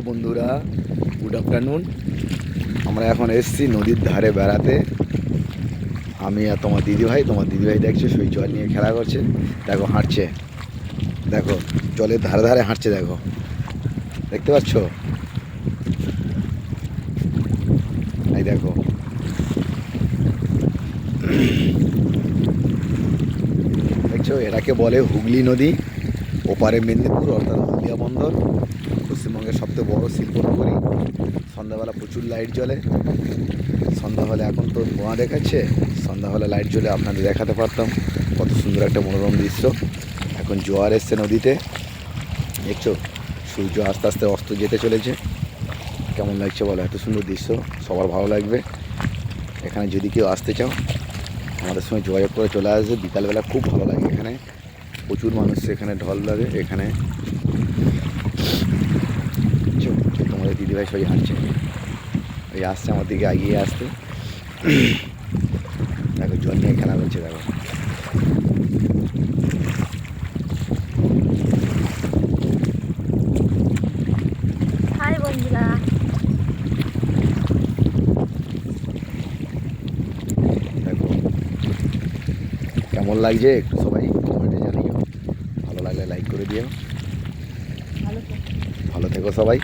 বন্ধুরা, good afternoon. আমরা এখন এসেছি নদীর ধারে বেড়াতে। আমি আর তোমার দিদিভাই দেখছো সেই জল নিয়ে খেলা করছে। দেখো হাঁটছে, দেখো জলের ধারে ধারে হাঁটছে, দেখো দেখতে পাচ্ছ? এই দেখো, দেখছো এটাকে বলে হুগলি নদী। ওপারে মেদিনীপুর অর্থাৎ হলদিয়া বন্দর, পশ্চিমবঙ্গের সবথেকে বড় শিল্পনগরী। সন্ধ্যাবেলা প্রচুর লাইট জ্বলে। সন্ধ্যা হলে এখন তো ধোঁয়া দেখাচ্ছে, সন্ধ্যা হলে লাইট জ্বলে আপনাদের দেখাতে পারতাম কত সুন্দর একটা মনোরম দৃশ্য। এখন জোয়ার এসছে নদীতে, দেখছো সূর্য আস্তে আস্তে অস্ত যেতে চলেছে। কেমন লাগছে বলো? এত সুন্দর দৃশ্য সবার ভালো লাগবে। এখানে যদি কেউ আসতে চাও আমাদের সঙ্গে যোগাযোগ করে চলে আসবে। বিকালবেলা খুব ভালো লাগে, এখানে প্রচুর মানুষ এখানে ঢল লাগে। এখানে তোমাদের দিদিভাই সবাই হাঁটছে, ওই আসছে আমার দিকে এগিয়ে আসতে। দেখো জল নিয়ে খেলা করছে, দেখো হাই বন্ধুরা, দেখো কেমন লাগছে একটু সবাই কমেন্টে জানিও। ভালো লাগলে লাইক করে দিও। ভালো থেকো সবাই।